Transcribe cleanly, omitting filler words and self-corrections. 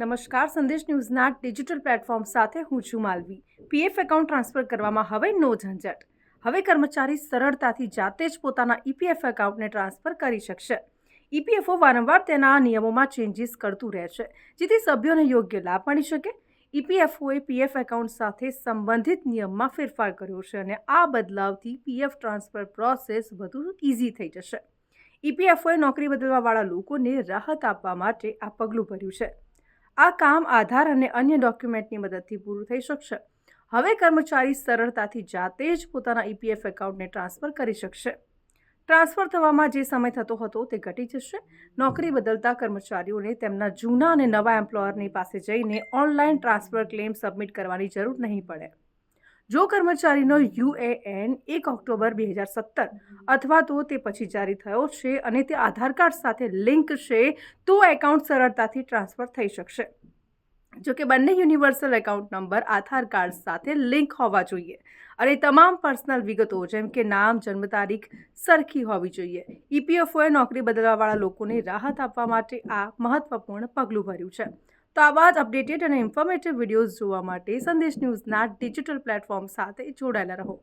નમસ્કાર, સંદેશ ન્યૂઝના digital platform સાથે હું છું માલવી। પીએફ એકાઉન્ટ ટ્રાન્સફર કરવામાં હવે નો ઝંઝટ। હવે કર્મચારી સરળતાથી જાતે જ પોતાના ઈપીએફ એકાઉન્ટને ટ્રાન્સફર કરી શકશે। ઈપીએફઓ વારંવાર તેના નિયમોમાં ચેન્જીસ કરતું રહે છે, જેથી સભ્યોને યોગ્ય લાભ મળી શકે। ઈપીએફઓએ પીએફ એકાઉન્ટ સાથે સંબંધિત નિયમમાં ફેરફાર કર્યો છે અને આ બદલાવથી પીએફ ટ્રાન્સફર પ્રોસેસ વધુ ઇઝી થઈ જશે। ઈપીએફઓએ નોકરી બદલવાવાળા લોકોને રાહત આપવા માટે આ પગલું ભર્યું છે। આ કામ આધાર અને અન્ય ડોક્યુમેન્ટની મદદથી પૂરું થઈ શકશે। હવે કર્મચારી સરળતાથી જાતે જ પોતાના ઈપીએફ એકાઉન્ટને ટ્રાન્સફર કરી શકશે। ટ્રાન્સફર થવામાં જે સમય થતો હતો તે ઘટી જશે। નોકરી બદલતા કર્મચારીઓને તેમના જૂના અને નવા એમ્પ્લોયરની પાસે જઈને ઓનલાઈન ટ્રાન્સફર ક્લેમ સબમિટ કરવાની જરૂર નહીં પડે। જો કર્મચારીનો યુએએન 1 ઓક્ટોબર 2017 અથવા તો તે પછી જારી થયો છે અને તે આધાર કાર્ડ સાથે લિંક છે, તો એકાઉન્ટ સરળતાથી ટ્રાન્સફર થઈ શકશે। જો કે બંને યુનિવર્સલ એકાઉન્ટ નંબર આધાર કાર્ડ સાથે લિંક હોવા જોઈએ અને તમામ પર્સનલ વિગતો જેમ કે નામ, જન્મ તારીખ સરખી હોવી જોઈએ। ઈપીએફઓએ નોકરી બદલવાવાળા લોકોને રાહત આપવા માટે આ મહત્વપૂર્ણ પગલું ભર્યું છે। તો આવા જ અપડેટેડ અને ઇન્ફોર્મેટિવ વિડીયોઝ જોવા માટે સંદેશ ન્યૂઝના ડિજિટલ પ્લેટફોર્મ સાથે જોડાયેલા રહો।